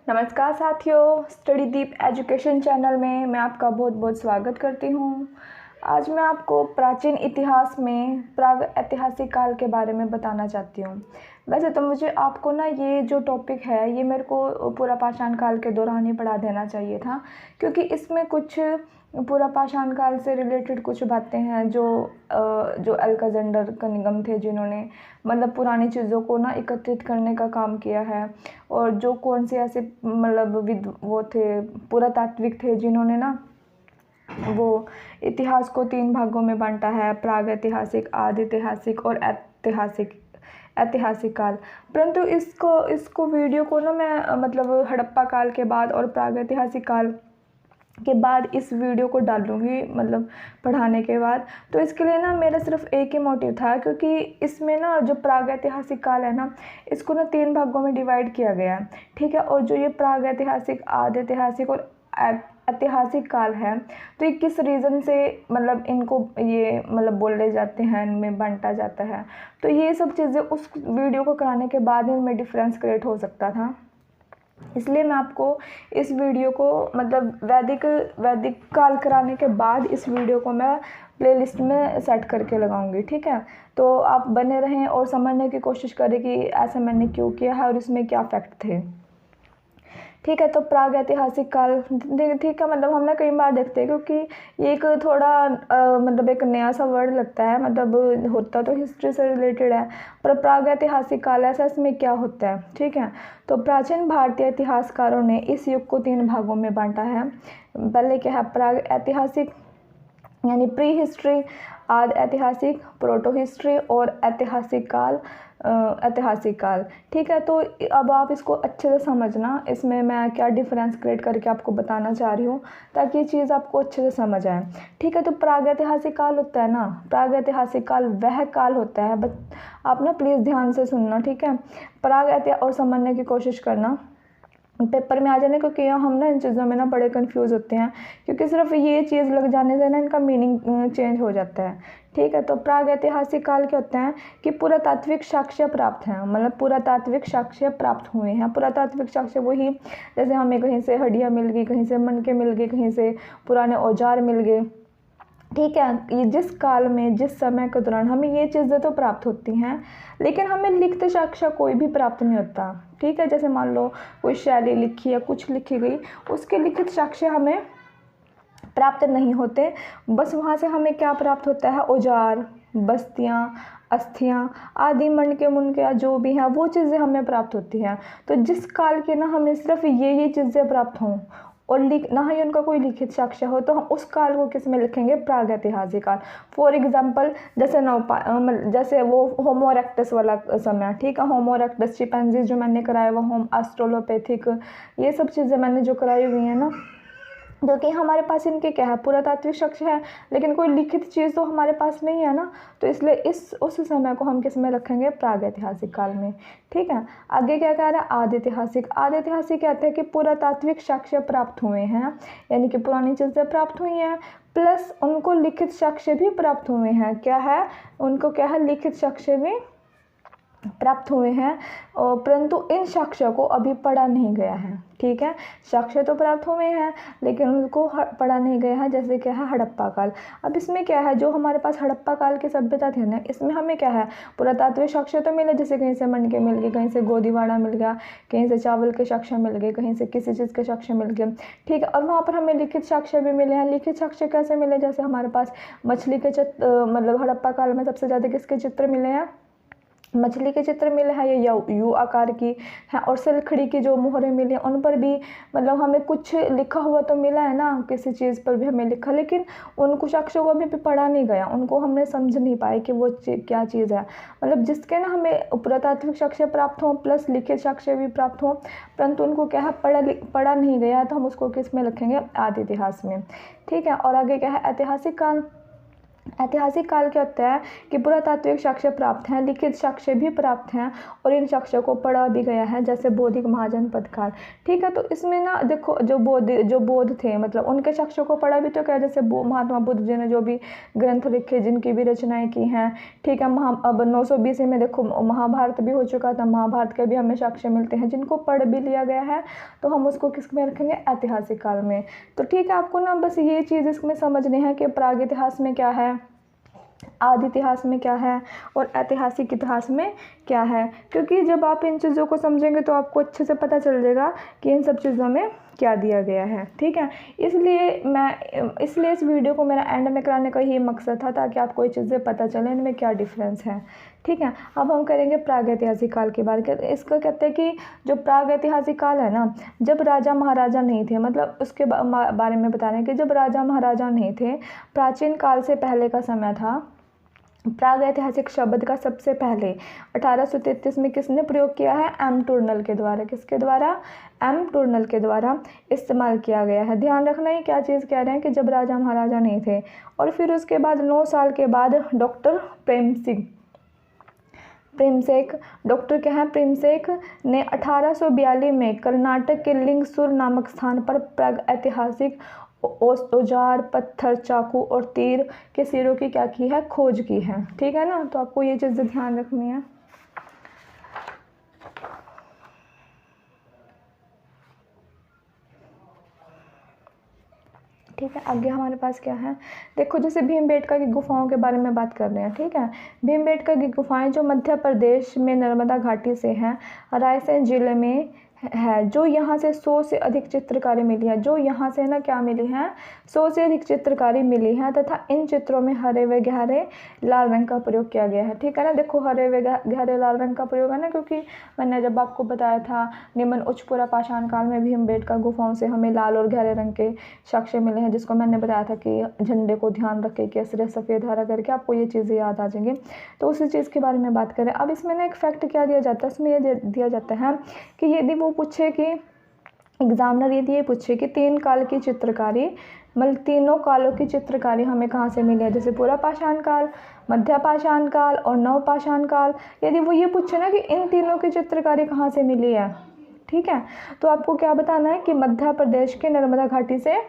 नमस्कार साथियों, स्टडी दीप education channel में मैं आपका बहुत बहुत स्वागत करती हूँ। आज मैं आपको प्राचीन इतिहास में प्राग ऐतिहासिक काल के बारे में बताना चाहती हूँ। वैसे तो मुझे आपको ना ये जो टॉपिक है ये मेरे को पूरा पाषाण काल के दौरान ही पढ़ा देना चाहिए था, क्योंकि इसमें कुछ पूरा पाषाण काल से रिलेटेड कुछ बातें हैं जो अलेक्जेंडर का निगम थे, जिन्होंने मतलब पुरानी चीज़ों को ना एकत्रित करने का काम किया है। और जो कौन से ऐसे मतलब वो थे, पुरातात्विक थे, जिन्होंने ना वो इतिहास को 3 भागों में बांटा है: प्राग ऐतिहासिक, आदि ऐतिहासिक और ऐतिहासिक काल। परंतु इसको वीडियो को ना मैं मतलब हड़प्पा काल के बाद और प्राग ऐतिहासिक काल के बाद इस वीडियो को डालूँगी, मतलब पढ़ाने के बाद। तो इसके लिए ना मेरा सिर्फ एक ही मोटिव था, क्योंकि इसमें ना जो प्राग ऐतिहासिक काल है ना, इसको ना 3 भागों में डिवाइड किया गया है, ठीक है। और जो ये प्राग ऐतिहासिक, आदि ऐतिहासिक और ऐतिहासिक काल है, तो ये किस रीज़न से मतलब इनको ये मतलब बोले जाते हैं, इनमें बांटा जाता है, तो ये सब चीज़ें उस वीडियो को कराने के बाद इनमें डिफरेंस क्रिएट हो सकता था। इसलिए मैं आपको इस वीडियो को मतलब वैदिक काल कराने के बाद इस वीडियो को मैं प्लेलिस्ट में सेट करके लगाऊंगी, ठीक है। तो आप बने रहें और समझने की कोशिश करें कि ऐसा मैंने क्यों किया है और इसमें क्या फैक्ट थे, ठीक है। तो प्राग ऐतिहासिक काल, ठीक है, मतलब हम ना कई बार देखते हैं, क्योंकि ये एक थोड़ा मतलब एक नया सा वर्ड लगता है, मतलब होता तो हिस्ट्री से रिलेटेड है, पर प्राग ऐतिहासिक काल ऐसा, इसमें क्या होता है, ठीक है। तो प्राचीन भारतीय इतिहासकारों ने इस युग को 3 भागों में बांटा है। पहले क्या है, प्राग ऐतिहासिक यानी प्री हिस्ट्री, आदि ऐतिहासिक प्रोटो हिस्ट्री और ऐतिहासिक काल, ठीक है। तो अब आप इसको अच्छे से समझना, इसमें मैं क्या डिफरेंस क्रिएट करके आपको बताना चाह रही हूँ, ताकि ये चीज़ आपको अच्छे से समझ आए, ठीक है। तो प्रागैतिहासिक काल होता है ना, प्रागैतिहासिक काल वह काल होता है, बस आप ना प्लीज़ ध्यान से सुनना, ठीक है। और समझने की कोशिश करना, पेपर में आ जाने, क्योंकि हम ना इन चीज़ों में ना बड़े कंफ्यूज होते हैं, क्योंकि सिर्फ ये चीज़ लग जाने से ना इनका मीनिंग चेंज हो जाता है, ठीक है। तो प्राग ऐतिहासिक काल के होते हैं कि पुरातात्विक साक्ष्य प्राप्त हैं, मतलब पुरातात्विक साक्ष्य प्राप्त हुए हैं। पुरातात्विक साक्ष्य वही, जैसे हमें कहीं से हड्डियाँ मिल गई, कहीं से मनके मिल गए, कहीं से पुराने औजार मिल गए, ठीक है। ये जिस काल में, जिस समय के दौरान हमें ये चीज़ें तो प्राप्त होती हैं, लेकिन हमें लिखित साक्ष्य कोई भी प्राप्त नहीं होता, ठीक है। जैसे मान लो कोई शैली लिखी या कुछ लिखी गई, उसके लिखित साक्ष्य हमें प्राप्त नहीं होते। बस वहाँ से हमें क्या प्राप्त होता है, औजार, बस्तियाँ, अस्थियाँ आदि, मणके मुनके जो भी हैं वो चीज़ें हमें प्राप्त होती हैं। तो जिस काल के ना हमें सिर्फ ये चीज़ें प्राप्त हों और ना ही उनका कोई लिखित साक्ष्य हो, तो हम उस काल को किस में लिखेंगे, प्रागैतिहासिक काल। फॉर एग्जांपल जैसे वो होमो इरेक्टस वाला समय, ठीक है। होमो इरेक्टस, चिंपैंजी जो मैंने कराया, वो होम ऑस्ट्रेलोपिथेक, ये सब चीज़ें मैंने जो कराई हुई हैं ना, जो कि हमारे पास इनके क्या है, पुरातात्विक साक्ष्य है, लेकिन कोई लिखित चीज़ तो हमारे पास नहीं है ना, तो इसलिए उस समय को हम किस में रखेंगे, प्रागैतिहासिक काल में, ठीक है। आगे क्या कह रहा है, आदि ऐतिहासिक। आदि ऐतिहासिक कहते हैं कि पुरातात्विक साक्ष्य प्राप्त हुए हैं, यानी कि पुरानी चीज़ें प्राप्त हुई हैं, प्लस उनको लिखित साक्ष्य भी प्राप्त हुए हैं। क्या है, उनको क्या है, लिखित साक्ष्य भी प्राप्त हुए हैं, परंतु इन साक्ष्यों को अभी पढ़ा नहीं गया है, ठीक है। साक्ष्य तो प्राप्त हुए हैं, लेकिन उनको पढ़ा नहीं गया है। जैसे क्या है, हड़प्पा काल। अब इसमें क्या है, जो हमारे पास हड़प्पा काल की सभ्यता थी ना, इसमें हमें क्या है, पुरातात्विक साक्ष्य तो मिले, जैसे कहीं से मणके मिल गए, कहीं से गोदीवाड़ा मिल गया, कहीं से चावल के साक्ष्य मिल गए, कहीं से किसी चीज़ के साक्ष्य मिल गए, ठीक है। और वहाँ पर हमें लिखित साक्ष्य भी मिले हैं। लिखित साक्ष्य कैसे मिले, जैसे हमारे पास मछली के मतलब हड़प्पा काल में सबसे ज़्यादा किसके चित्र मिले हैं, मछली के चित्र मिले हैं, ये यू आकार की है। और सिलखड़ी की जो मोहरें मिली हैं, उन पर भी मतलब हमें कुछ लिखा हुआ तो मिला है ना, किसी चीज़ पर भी हमें लिखा, लेकिन उनको साक्ष्यों को अभी भी पढ़ा नहीं गया, उनको हमने समझ नहीं पाए कि वो क्या चीज़ है। मतलब जिसके ना हमें पुरातात्विक साक्ष्य प्राप्त हों प्लस लिखित साक्ष्य भी प्राप्त हों, परंतु उनको क्या है, पढ़ा नहीं गया, तो हम उसको किस में रखेंगे, आदि इतिहास में, ठीक है। और आगे क्या है, ऐतिहासिक काल। ऐतिहासिक काल क्या होता है कि पुरातात्विक साक्ष्य प्राप्त हैं, लिखित साक्ष्य भी प्राप्त हैं और इन साक्ष्यों को पढ़ा भी गया है, जैसे बौद्धिक महाजनपद काल। ठीक है, तो इसमें ना देखो जो बौद्ध थे मतलब उनके साक्ष्यों को पढ़ा भी तो क्या, जैसे महात्मा बुद्ध जी ने जो भी ग्रंथ लिखे, जिनकी भी रचनाएं की हैं। ठीक है, अब 900 BC में देखो महाभारत भी हो चुका था, महाभारत के भी हमें साक्ष्य मिलते हैं जिनको पढ़ भी लिया गया है, तो हम उसको किस में रखेंगे, ऐतिहासिक काल में। तो ठीक है, आपको ना बस ये चीज़ इसमें समझनी है कि प्राग इतिहास में क्या है, आदि इतिहास में क्या है और ऐतिहासिक इतिहास में क्या है, क्योंकि जब आप इन चीज़ों को समझेंगे तो आपको अच्छे से पता चल जाएगा कि इन सब चीज़ों में क्या दिया गया है। ठीक है, इसलिए इस वीडियो को मेरा एंड में कराने का ही मकसद था, ताकि आपको ये चीज़ें पता चले इनमें क्या डिफरेंस है। ठीक है, अब हम करेंगे प्रागैतिहासिक काल की बात। इसका कहते हैं कि जो प्रागैतिहासिक काल है ना, जब राजा महाराजा नहीं थे, मतलब उसके बारे में बता रहे हैं कि जब राजा महाराजा नहीं थे, प्राचीन काल से पहले का समय था। प्रागैतिहासिक शब्द का सबसे पहले 1833 में किसने प्रयोग किया है, एम टूर्नल के द्वारा। किसके द्वारा, एम टूर्नल के द्वारा इस्तेमाल किया गया है। ध्यान रखना है क्या चीज़ कह रहे हैं कि जब राजा महाराजा नहीं थे। और फिर उसके बाद 9 साल के बाद डॉक्टर डॉक्टर क्या है, प्रेमसेक ने 1842 में कर्नाटक के लिंगसूर नामक स्थान पर प्रागैतिहासिक औजार, पत्थर, चाकू और तीर के सिरों की क्या की है, खोज की है। ठीक है ना, तो आपको ये चीज़ें ध्यान रखनी है। ठीक है, आगे हमारे पास क्या है, देखो जैसे भीमबेटका की गुफाओं के बारे में बात कर रहे हैं। ठीक है, भीमबेटका की गुफाएं जो मध्य प्रदेश में नर्मदा घाटी से हैं, रायसेन जिले में है। जो यहाँ से 100 से अधिक चित्रकारी मिली है, जो यहाँ से ना क्या मिली है, 100 से अधिक चित्रकारी मिली है, तथा इन चित्रों में हरे व गहरे लाल रंग का प्रयोग किया गया है। ठीक है ना, देखो हरे व गहरे लाल रंग का प्रयोग है ना, क्योंकि मैंने जब आपको बताया था निम्न उच्चपुरा पाषाण काल में भीमबेटका गुफाओं से हमें लाल और गहरे रंग के साक्ष्य मिले हैं, जिसको मैंने बताया था कि झंडे को ध्यान रख के केसरी सफ़ेद हरा करके आपको ये चीज़ें याद आ जाएंगी। तो उसी चीज़ के बारे में बात करें। अब इसमें ना एक फैक्ट क्या दिया जाता है, इसमें ये दिया जाता है कि यदि वो पूछे कि एग्जामिनर यदि ये पूछे कि 3 काल की चित्रकारी, मतलब तीनों कालों की चित्रकारी हमें कहाँ से मिली है, जैसे पूरा पाषाण काल, मध्य पाषाण काल और नव पाषाण काल, यदि वो ये पूछे ना कि इन तीनों की चित्रकारी कहाँ से मिली है, ठीक है, तो आपको क्या बताना है कि मध्य प्रदेश के नर्मदा घाटी से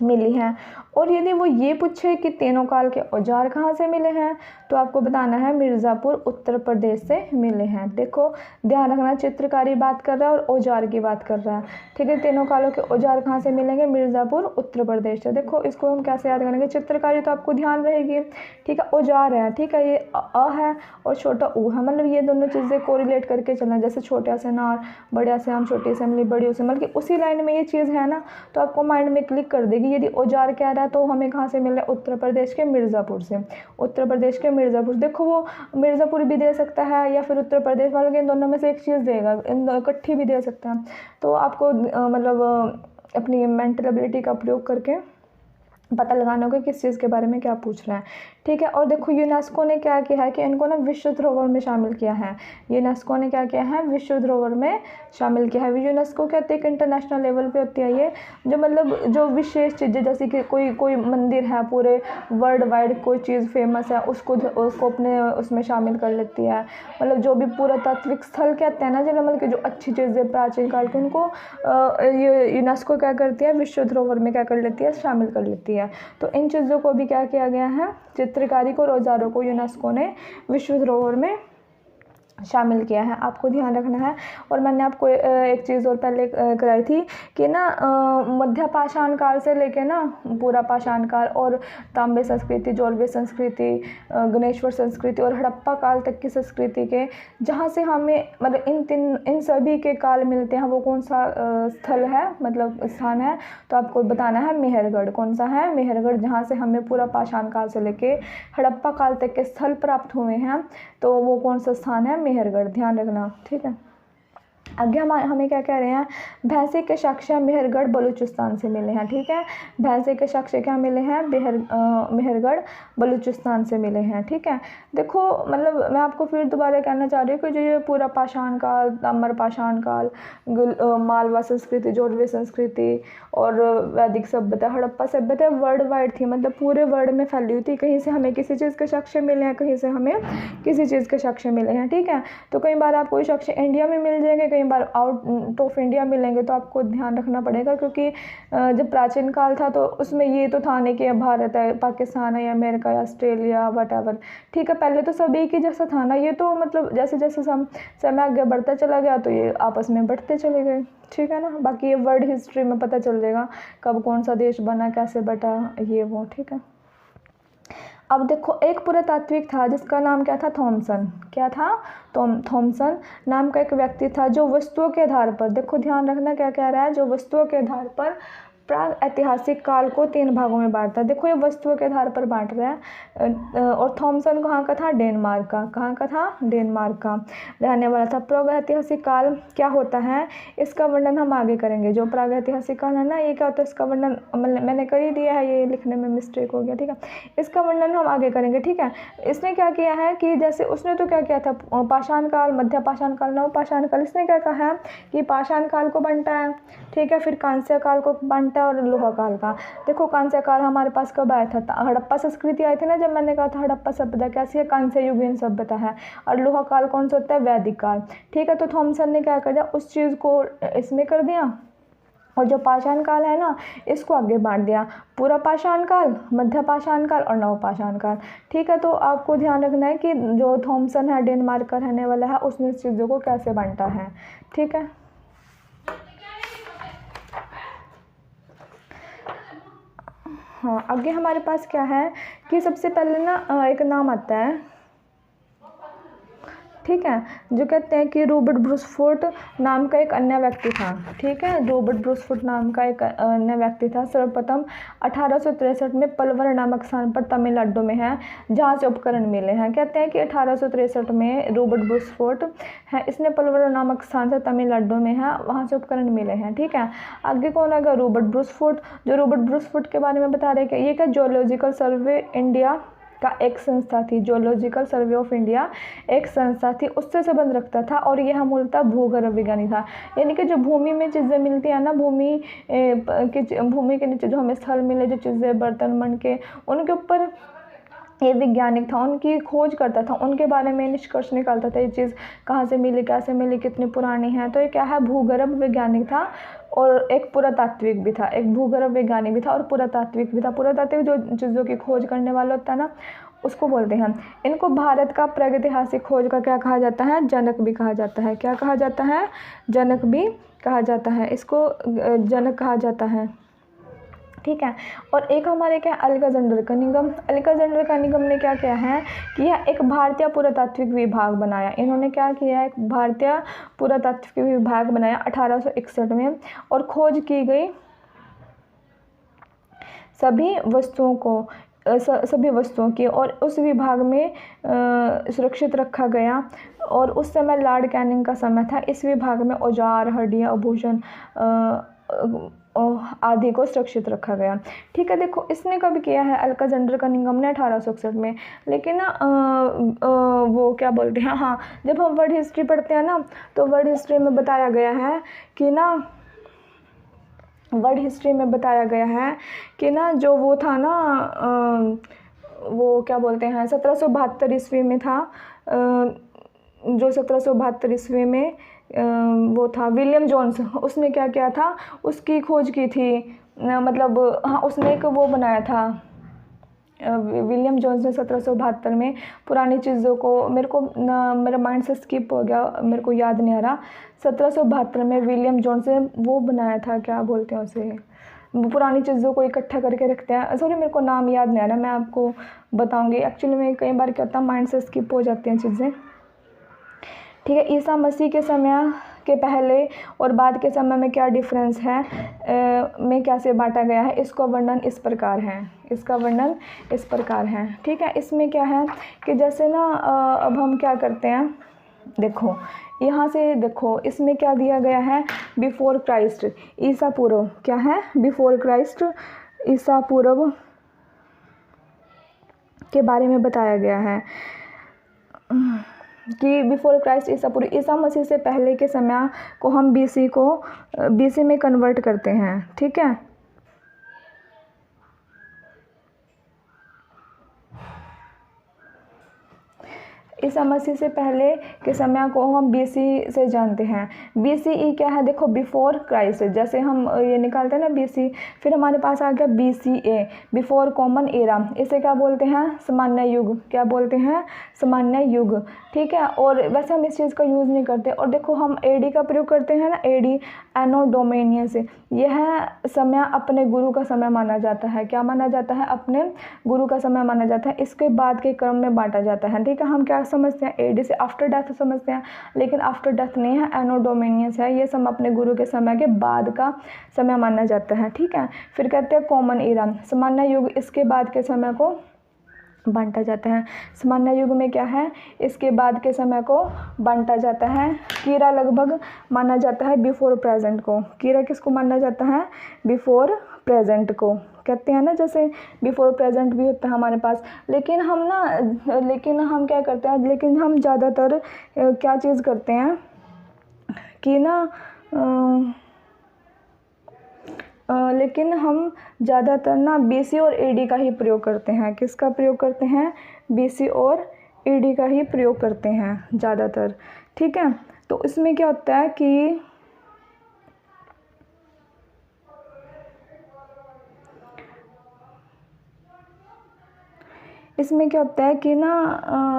मिली है। और यदि वो ये पूछे कि तीनों काल के औजार कहाँ से मिले हैं, तो आपको बताना है मिर्ज़ापुर उत्तर प्रदेश से मिले हैं। देखो ध्यान रखना, चित्रकारी बात कर रहा है और औजार की बात कर रहा है। ठीक है, तीनों कालों के औजार कहाँ से मिलेंगे, मिर्ज़ापुर उत्तर प्रदेश से। देखो इसको हम कैसे याद करेंगे, चित्रकारी तो आपको ध्यान रहेगी। ठीक है, औजार है, ठीक है, ये अ है और छोटा ऊ है, मतलब ये दोनों चीज़ें कोरिलेट करके चलना, जैसे छोटा से नार, बड़ा से आम, छोटी से इमली, बड़ी से, मतलब उसी लाइन में ये चीज़ है ना, तो आपको माइंड में क्लिक कर देगी। यदि औजार कह रहा है तो हमें कहाँ से मिल रहा है, उत्तर प्रदेश के मिर्ज़ापुर से। उत्तर प्रदेश के मिर्ज़ापुर, देखो वो मिर्ज़ापुर भी दे सकता है या फिर उत्तर प्रदेश वालों के, इन दोनों में से एक चीज़ देगा, इन इकट्ठी भी दे सकता है। तो आपको मतलब अपनी मेंटल एबिलिटी का प्रयोग करके पता लगाना होगा किस चीज़ के बारे में क्या पूछ रहे हैं। ठीक है, और देखो यूनेस्को ने क्या किया है कि इनको ना विश्व धरोहर में शामिल किया है। यूनेस्को ने क्या किया है, विश्व धरोहर में शामिल किया है। यूनेस्को कहते हैं कि इंटरनेशनल लेवल पे होती है ये, जो मतलब जो विशेष चीज़ें, जैसे कि कोई मंदिर है, पूरे वर्ल्ड वाइड कोई चीज़ फेमस है, उसको अपने उसमें शामिल कर लेती है। मतलब जो भी पुरातात्विक स्थल कहते हैं ना, जो मतलब कि जो अच्छी चीज़ें प्राचीन काल की, उनको ये यूनेस्को क्या करती है, विश्व धरोहर में क्या कर लेती है, शामिल कर लेती है। तो इन चीज़ों को भी क्या किया गया है, चित्रकारी को, औजारों को यूनेस्को ने विश्व धरोहर में शामिल किया है, आपको ध्यान रखना है। और मैंने आपको एक चीज़ और पहले कराई थी कि ना मध्य पाषाण काल से लेके ना पूरा पाषाण काल और तांबे संस्कृति, जोरवे संस्कृति, गणेश्वर संस्कृति और हड़प्पा काल तक की संस्कृति के जहाँ से हमें मतलब इन सभी के काल मिलते हैं, वो कौन सा स्थल है, मतलब स्थान है, तो आपको बताना है मेहरगढ़। कौन सा है, मेहरगढ़, जहाँ से हमें पूरा पाषाण काल से लेके हड़प्पा काल तक के स्थल प्राप्त हुए हैं, तो वो कौन सा स्थान है, मेहरगढ़, ध्यान रखना। ठीक है, आगे हमें क्या कह रहे हैं, भैंसे के साक्ष्य मेहरगढ़ बलूचिस्तान से मिले हैं। ठीक है, भैंसे के साक्ष्य क्या मिले हैं, मेहरगढ़ बलूचिस्तान से मिले हैं। ठीक है, देखो मतलब मैं आपको फिर दोबारा कहना चाह रही हूँ कि जो ये पूरा पाषाण काल, ताम्र पाषाण काल, मालवा संस्कृति, जोड़वे संस्कृति और वैदिक सभ्यता, हड़प्पा सभ्यता वर्ल्ड वाइड थी, मतलब पूरे वर्ल्ड में फैली हुई थी। कहीं से हमें किसी चीज़ के साक्ष्य मिले हैं, कहीं से हमें किसी चीज़ के साक्ष्य मिले हैं। ठीक है, तो कई बार आपको साक्ष्य इंडिया में मिल जाएंगे, कई बार आउट ऑफ इंडिया मिलेंगे, तो आपको ध्यान रखना पड़ेगा, क्योंकि जब प्राचीन काल था तो उसमें ये तो था नहीं कि भारत है, पाकिस्तान है, या अमेरिका या ऑस्ट्रेलिया वट। ठीक है, पहले तो सब एक ही जैसा था ना, ये तो मतलब जैसे जैसे समय आगे बढ़ता चला गया तो ये आपस में बढ़ते चले गए। ठीक है ना, बाकी ये वर्ल्ड हिस्ट्री में पता चल जाएगा कब कौन सा देश बना, कैसे बटा, ये वो। ठीक है, अब देखो एक पुरातात्विक था जिसका नाम क्या था, थॉमसन। क्या था, थॉमसन नाम का एक व्यक्ति था जो वस्तुओं के आधार पर, देखो ध्यान रखना क्या कह रहा है, जो वस्तुओं के आधार पर प्राग ऐतिहासिक काल को 3 भागों में बांटता है। देखो ये वस्तुओं के आधार पर बांट रहा है। और थॉमसन कहाँ का था, डेनमार्क का। कहाँ का था, डेनमार्क का रहने वाला था। प्रागैतिहासिक काल क्या होता है, इसका वर्णन हम आगे करेंगे। जो प्रागैतिहासिक काल है ना, ये क्या होता है, इसका वर्णन मैंने कर ही दिया है, ये लिखने में मिस्टेक हो गया। ठीक है, इसका वर्णन हम आगे करेंगे। ठीक है, इसने क्या किया है कि जैसे उसने तो क्या किया था, पाषाण काल, मध्य पाषाण काल, नव पाषाण काल, इसने क्या कहा है कि पाषाण काल को बांटा है। ठीक है, फिर कांस्य काल को बांटा और लोहा काल का। देखो कांस्य काल हमारे पास कब आया था, हड़प्पा संस्कृति आई थी ना, जब मैंने कहा था हड़प्पा सभ्यता कैसी है, कांस्य युगीन सभ्यता है। और लोहा काल कौन सा होता है, वैदिक काल। ठीक है, तो थॉमसन ने क्या कर दिया, उस चीज़ को इसमें कर दिया, और जो पाषाण काल है ना, इसको आगे बांट दिया, पूरा पाषाण काल, मध्य पाषाण काल और नव पाषाण काल। ठीक है, तो आपको ध्यान रखना है कि जो थॉमसन है, डेनमार्क का रहने वाला है, उसने इस चीज़ों को कैसे बांटा है। ठीक है, हाँ आगे हमारे पास क्या है कि सबसे पहले ना एक नाम आता है, ठीक है, जो कहते हैं कि रॉबर्ट ब्रूसफोर्ट नाम का एक अन्य व्यक्ति था। ठीक है, रॉबर्ट ब्रूसफोर्ट नाम का एक अन्य व्यक्ति था। सर्वप्रथम 1863 में पलवल नामक स्थान पर तमिलनाडु में है जहाँ से उपकरण मिले हैं। कहते हैं कि 1863 में रॉबर्ट ब्रूसफोर्ट है, इसने पलवल नामक स्थान से तमिलनाडु में है, वहाँ से उपकरण मिले हैं। ठीक है, आगे कौन आएगा, रॉबर्ट ब्रूसफोर्ट। जो रॉबर्ट ब्रूसफोर्ट के बारे में बता रहे हैं, ये क्या जियोलॉजिकल सर्वे इंडिया का एक संस्था थी, जियोलॉजिकल सर्वे ऑफ इंडिया एक संस्था थी, उससे संबंध रखता था। और यह मूलतः भूगर्भ विज्ञानी था, यानी कि जो भूमि में चीज़ें मिलती हैं ना, भूमि के नीचे जो हमें स्थल मिले, जो चीज़ें बर्तन बन के, उनके ऊपर ये वैज्ञानिक था, उनकी खोज करता था, उनके बारे में निष्कर्ष निकालता था, ये चीज़ कहाँ से मिली, कैसे मिली, कितनी पुरानी है। तो ये क्या है, भूगर्भ वैज्ञानिक था और एक पुरातात्विक भी था, एक भूगर्भ वैज्ञानिक भी था और पुरातात्विक भी था। पुरातात्विक जो चीज़ों की खोज करने वाला होता है ना, उसको बोलते हैं। इनको भारत का प्रागैतिहासिक खोज का क्या कहा जाता है, जनक भी कहा जाता है। क्या कहा जाता है, जनक भी कहा जाता है, इसको जनक कहा जाता है। ठीक है, और एक हमारे क्या अलेक्जेंडर कनिंघम। अलेक्जेंडर कनिंघम ने क्या किया है कि यह एक भारतीय पुरातात्विक विभाग बनाया। इन्होंने क्या किया, एक भारतीय पुरातात्विक विभाग बनाया 1861 में, और खोज की गई सभी वस्तुओं की, और उस विभाग में सुरक्षित रखा गया। और उस समय लॉर्ड कैनिंग का समय था। इस विभाग में औजार, हड्डियाँ, आभूषण आदि को सुरक्षित रखा गया। ठीक है, देखो इसने कब किया है, अलेक्जेंडर कनिंघम ने 1861 में। लेकिन ना वो क्या बोलते हैं, हाँ जब हम वर्ल्ड हिस्ट्री पढ़ते हैं ना, तो वर्ल्ड हिस्ट्री में बताया गया है कि ना, वर्ल्ड हिस्ट्री में बताया गया है कि ना, जो वो था ना, वो क्या बोलते हैं, 1772 ईस्वी में था, जो 1772 ईस्वी में वो था विलियम जोन्स, उसने क्या किया था, उसकी खोज की थी, मतलब हाँ उसने एक वो बनाया था, विलियम जोन्स ने 1772 में पुरानी चीज़ों को, मेरा माइंड से स्किप हो गया, मेरे को याद नहीं आ रहा। 1772 में विलियम जोन्स ने वो बनाया था, क्या बोलते हैं उसे, पुरानी चीज़ों को इकट्ठा करके रखते हैं। सॉरी मेरे को नाम याद नहीं आ रहा, मैं आपको बताऊंगी। एक्चुअली में कई बार क्या होता है, माइंड से स्किप हो जाती हैं चीज़ें। ठीक है, ईसा मसीह के समय के पहले और बाद के समय में क्या डिफरेंस है, में कैसे बांटा गया है, इसका वर्णन इस प्रकार है, इसका वर्णन इस प्रकार है। ठीक है, इसमें क्या है कि जैसे ना अब हम क्या करते हैं, देखो यहाँ से देखो इसमें क्या दिया गया है, बिफोर क्राइस्ट, ईसा पूर्व, क्या है, बिफोर क्राइस्ट, ईसा पूर्व के बारे में बताया गया है कि बिफोर क्राइस्ट, ईसा पूर्व, ईसा मसीह से पहले के समय को हम बीसी में कन्वर्ट करते हैं, ठीक है। ईसा मसीह से पहले के समय को हम बीसी से जानते हैं। बीसीई क्या है, देखो बिफोर क्राइस्ट, जैसे हम ये निकालते हैं ना बीसी, फिर हमारे पास आ गया बीसीए, बिफोर कॉमन एरा, इसे क्या बोलते हैं, सामान्य युग, क्या बोलते हैं, सामान्य युग, ठीक है। और वैसे हम इस चीज़ का यूज़ नहीं करते। और देखो हम एडी का प्रयोग करते हैं ना, एडी, एनो डोमेनियस, यह समय अपने गुरु का समय माना जाता है, क्या माना जाता है, अपने गुरु का समय माना जाता है, इसके बाद के क्रम में बांटा जाता है, ठीक है। हम क्या समझते हैं, एडी से आफ्टर डेथ समझते हैं, लेकिन आफ्टर डेथ नहीं है, एनो डोमेनियस है, ये समय अपने गुरु के समय के बाद का समय माना जाता है, ठीक है। फिर कहते हैं कॉमन एरा, सामान्य युग, इसके बाद के समय को बांटा जाता है। सामान्य युग में क्या है, इसके बाद के समय को बांटा जाता है। कीरा लगभग माना जाता है बिफोर प्रेजेंट को, कीरा किसको माना जाता है, बिफोर प्रेजेंट को कहते हैं ना, जैसे बिफोर प्रेजेंट भी होता है हमारे पास। लेकिन हम क्या करते हैं, लेकिन हम ज़्यादातर क्या चीज़ करते हैं कि ना लेकिन हम ज़्यादातर ना बीसी और एडी का ही प्रयोग करते हैं। किसका प्रयोग करते हैं, बीसी और एडी का ही प्रयोग करते हैं ज़्यादातर, ठीक है। तो इसमें क्या होता है कि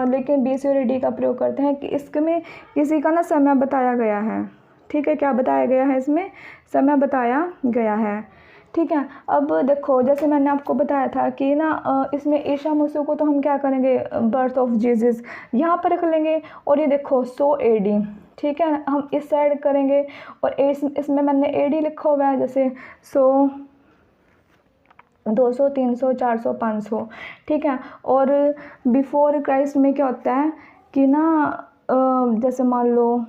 लेकिन बीसी और एडी का प्रयोग करते हैं कि इसमें किसी का ना समय बताया गया है, ठीक है। क्या बताया गया है, इसमें समय बताया गया है, ठीक है। अब देखो जैसे मैंने आपको बताया था कि ना इसमें ईसा मसीह को तो हम क्या करेंगे, बर्थ ऑफ जीसस यहाँ पर रख लेंगे, और ये देखो 100 एडी, ठीक है, हम इस साइड करेंगे। और इसमें मैंने एडी लिखा हुआ है, जैसे 100, 200, 300, 400, 500, ठीक है। और बिफोर क्राइस्ट में क्या होता है कि ना जैसे मान लो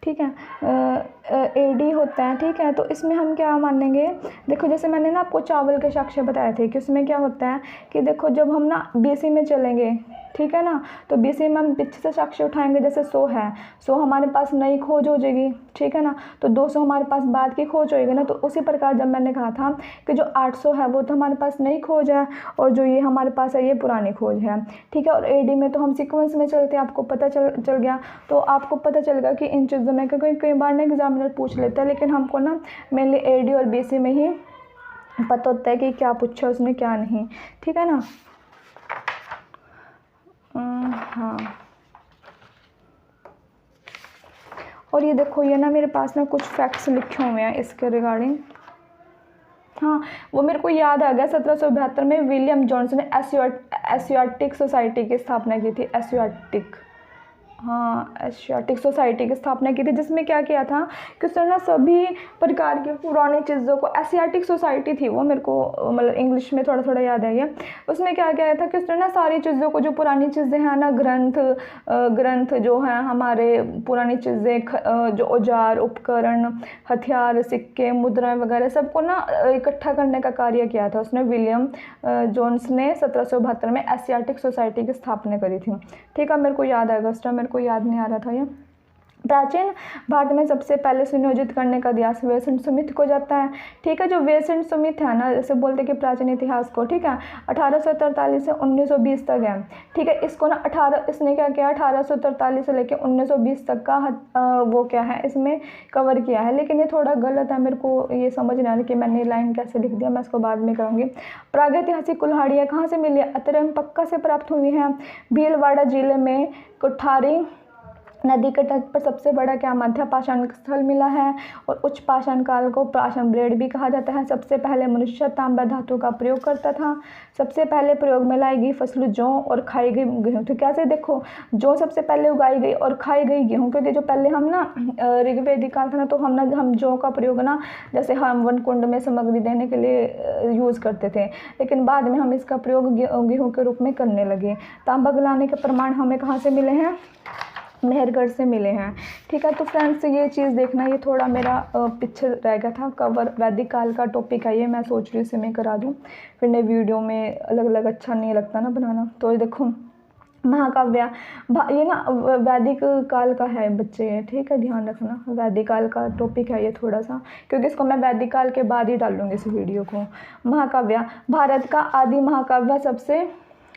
ठीक है, एडी होता है, ठीक है। तो इसमें हम क्या मानेंगे, देखो जैसे मैंने ना आपको चावल के साक्ष्य बताए थे कि उसमें क्या होता है कि देखो जब हम ना बीसी में चलेंगे, ठीक है ना, तो बीसी में हम पीछे से साक्ष्य उठाएंगे, जैसे 100 है, 100 हमारे पास नई खोज हो जाएगी, ठीक है ना। तो 200 हमारे पास बाद की खोज होएगी ना। तो उसी प्रकार जब मैंने कहा था कि जो 800 है वो तो हमारे पास नई खोज है, और जो ये हमारे पास है ये पुरानी खोज है, ठीक है। और एडी में तो हम सीक्वेंस में चलते हैं, आपको पता चल गया। तो आपको पता चलेगा कि इन चीज़ों में कई बार ना एग्जामिनर पूछ लेता है, लेकिन हमको ना मेनली एडी और बीसी में ही पता होता है कि क्या पूछा उसने क्या नहीं, ठीक है ना। हाँ, और ये देखो ये ना मेरे पास ना कुछ फैक्ट्स लिखे हुए हैं इसके रिगार्डिंग। हाँ, वो मेरे को याद आ गया, 1772 में विलियम जोन्स ने एशियाटिक सोसाइटी की स्थापना की थी, एशियाटिक सोसाइटी की स्थापना की थी, जिसमें क्या किया था कि उसने ना सभी प्रकार की पुरानी चीज़ों को, एशियाटिक सोसाइटी थी वो, मेरे को मतलब इंग्लिश में थोड़ा थोड़ा याद है। उसमें क्या किया था कि उसने ना सारी चीज़ों को, जो पुरानी चीज़ें हैं ना, ग्रंथ जो हैं हमारे, पुरानी चीज़ें, जो औजार, उपकरण, हथियार, सिक्के, मुद्राएं वगैरह, सबको ना इकट्ठा करने का कार्य किया था उसने। विलियम जोन्स ने 1772 में एशियाटिक सोसाइटी की स्थापना करी थी, ठीक है। मेरे को याद आएगा, उस टाइम मेरे को याद नहीं आ रहा था ये। प्राचीन भारत में सबसे पहले सुनियोजित करने का इतिहास वेसेंट स्मिथ को जाता है, ठीक है। जो वेसेंट स्मिथ है ना, जैसे बोलते हैं कि प्राचीन इतिहास को, ठीक है, 1843 से 1920 तक है, ठीक है। इसको ना इसने क्या किया, 1843 से लेकर 1920 तक का वो क्या है इसमें कवर किया है। लेकिन ये थोड़ा गलत है, मेरे को ये समझ नहीं आ रहा कि मैंने लाइन कैसे लिख दिया, मैं इसको बाद में कहूँगी। प्रागैतिहासिक कुल्हाड़ियाँ कहाँ से मिली, अतरंग पक्का से प्राप्त हुई हैं, भीलवाड़ा जिले में, कोठारी नदी के तट पर सबसे बड़ा क्या मध्य पाषाण स्थल मिला है, और उच्च पाषाण काल को पाषाण ब्लेड भी कहा जाता है। सबसे पहले मनुष्य तांबा धातु का प्रयोग करता था। सबसे पहले प्रयोग में लाई गई फसल जौ और खाई गई गेहूँ। तो कैसे देखो, जौ सबसे पहले उगाई गई और खाई गई गेहूँ, क्योंकि जो पहले हम ना ऋग्वेदिक काल था ना, तो हम जौ का प्रयोग ना जैसे हम वन कुंड में सामग्री देने के लिए यूज़ करते थे, लेकिन बाद में हम इसका प्रयोग गेहूँ के रूप में करने लगे। तांबा गलाने के प्रमाण हमें कहाँ से मिले हैं, मेहरगढ़ से मिले हैं। ठीक है, तो फ्रेंड्स ये चीज़ देखना, ये थोड़ा मेरा पीछे रह गया था कवर, वैदिक काल का टॉपिक है ये, मैं सोच रही हूँ इसे मैं करा दूँ, फिर नई वीडियो में अलग अलग अच्छा नहीं लगता ना बनाना। तो ये देखो महाकाव्य, ये ना वैदिक काल का है बच्चे, ठीक है ध्यान रखना, वैदिक काल का टॉपिक है ये थोड़ा सा, क्योंकि इसको मैं वैदिक काल के बाद ही डालूंगी इस वीडियो को। महाकाव्य, भारत का आदि महाकाव्य सबसे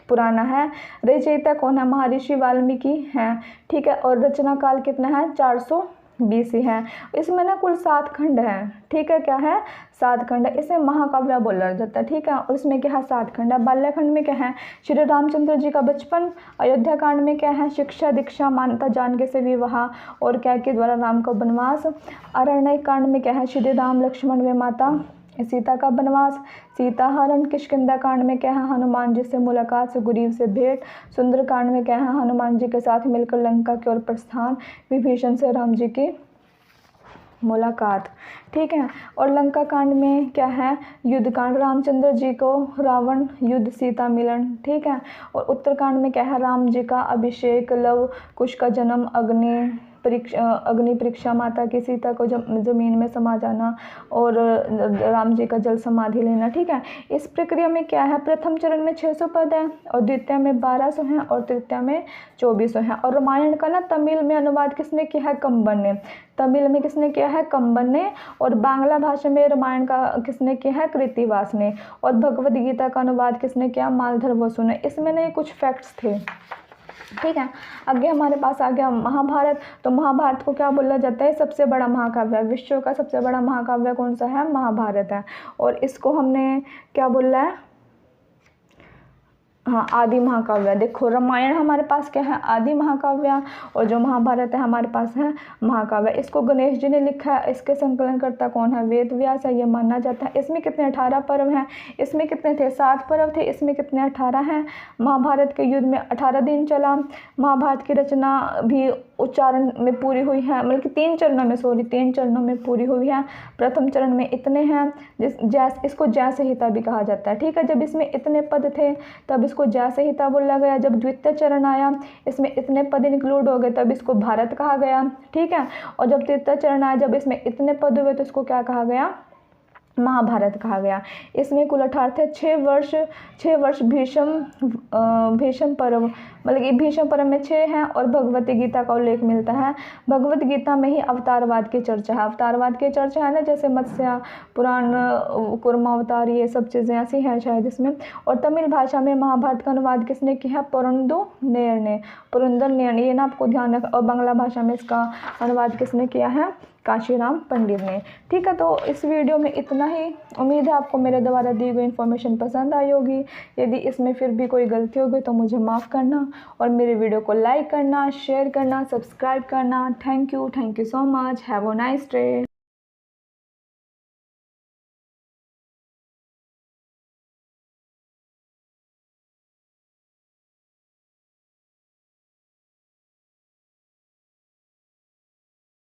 पुराना है। रचयिता कौन है, महर्षि वाल्मीकि हैं, ठीक है, और रचना काल कितना है, 420 ही है। इसमें ना कुल 7 खंड है, ठीक है, क्या है, 7 खंड है, इसे महाकाव्य बोला जाता है, ठीक है। और इसमें क्या है, 7 खंड है। बाल्यखंड में क्या है, श्री रामचंद्र जी का बचपन। अयोध्या कांड में क्या है, शिक्षा दीक्षा मानता जानकी से विवाह और कैकेयी द्वारा राम का वनवास। अरण्यक कांड में क्या है, श्री राम लक्ष्मण व माता सीता का वनवास। सीता हरण। किष्किंधा कांड में क्या है, हनुमान जी से मुलाकात, सुग्रीव से भेंट। सुंदर कांड में क्या है, हनुमान जी के साथ मिलकर लंका की ओर प्रस्थान। विभीषण से राम जी की मुलाकात, ठीक है। और लंका कांड में क्या है, युद्ध कांड, रामचंद्र जी को रावण युद्ध, सीता मिलन, ठीक है। और उत्तरकांड में क्या है, राम जी का अभिषेक, लव कुश का जन्म, अग्नि परीक्षा, माता की सीता को जमीन में समा जाना, और राम जी का जल समाधि लेना, ठीक है। इस प्रक्रिया में क्या है, प्रथम चरण में 600 पद है, और द्वितीय में 1200 हैं, और तृतीय में 2400 हैं। और रामायण का ना तमिल में अनुवाद किसने किया है, कंबन ने। तमिल में किसने किया है, कंबन ने। और बांग्ला भाषा में रामायण का किसने किया है, कृतिवास ने। और भगवद गीता का अनुवाद किसने किया, मालधर वसु ने। इसमें ना ये कुछ फैक्ट्स थे, ठीक है। आगे हमारे पास आ गया महाभारत। तो महाभारत को क्या बोला जाता है, सबसे बड़ा महाकाव्य। विश्व का सबसे बड़ा महाकाव्य कौन सा है, महाभारत है। और इसको हमने क्या बोला है, हाँ आदि महाकाव्य। देखो रामायण हमारे पास क्या है, आदि महाकाव्य, और जो महाभारत है हमारे पास है महाकाव्य। इसको गणेश जी ने लिखा है। इसके संकलनकर्ता कौन है, वेद व्यास है, ये माना जाता है। इसमें कितने 18 पर्व हैं, इसमें कितने थे, 7 पर्व थे, इसमें कितने 18 हैं। महाभारत के युद्ध में 18 दिन चला। महाभारत की रचना भी उच्चारण में पूरी हुई है, मतलब कि 3 चरणों में पूरी हुई है। प्रथम चरण में इतने हैं, इसको जय संहिता भी कहा जाता है, ठीक है। जब इसमें इतने पद थे तब इसको जय संहिता बोला गया। जब द्वितीय चरण आया, इसमें इतने पद इंक्लूड हो गए, तब इसको भारत कहा गया, ठीक है। और जब तृतीय चरण आया, जब इसमें इतने पद हुए, तो इसको क्या कहा गया, महाभारत कहा गया। इसमें कुल 18 थे। 6 वर्ष भीष्म पर्व, मतलब कि भीष्म पर्व में 6 हैं। और भगवती गीता का उल्लेख मिलता है। भगवत गीता में ही अवतारवाद की चर्चा है। अवतारवाद की चर्चा है ना, जैसे मत्स्य पुराण, कूर्मावतार, ये सब चीज़ें ऐसी हैं शायद इसमें। और तमिल भाषा में महाभारत का अनुवाद किसने किया है, पुरंदर नेयर ने, ये ना आपको ध्यान रख। और बांग्ला भाषा में इसका अनुवाद किसने किया है, काशीराम पंडित ने, ठीक है। तो इस वीडियो में इतना ही। उम्मीद है आपको मेरे द्वारा दी गई इन्फॉर्मेशन पसंद आई होगी। यदि इसमें फिर भी कोई गलती होगी तो मुझे माफ़ करना, और मेरे वीडियो को लाइक करना, शेयर करना, सब्सक्राइब करना। Thank you so much. Have a nice day.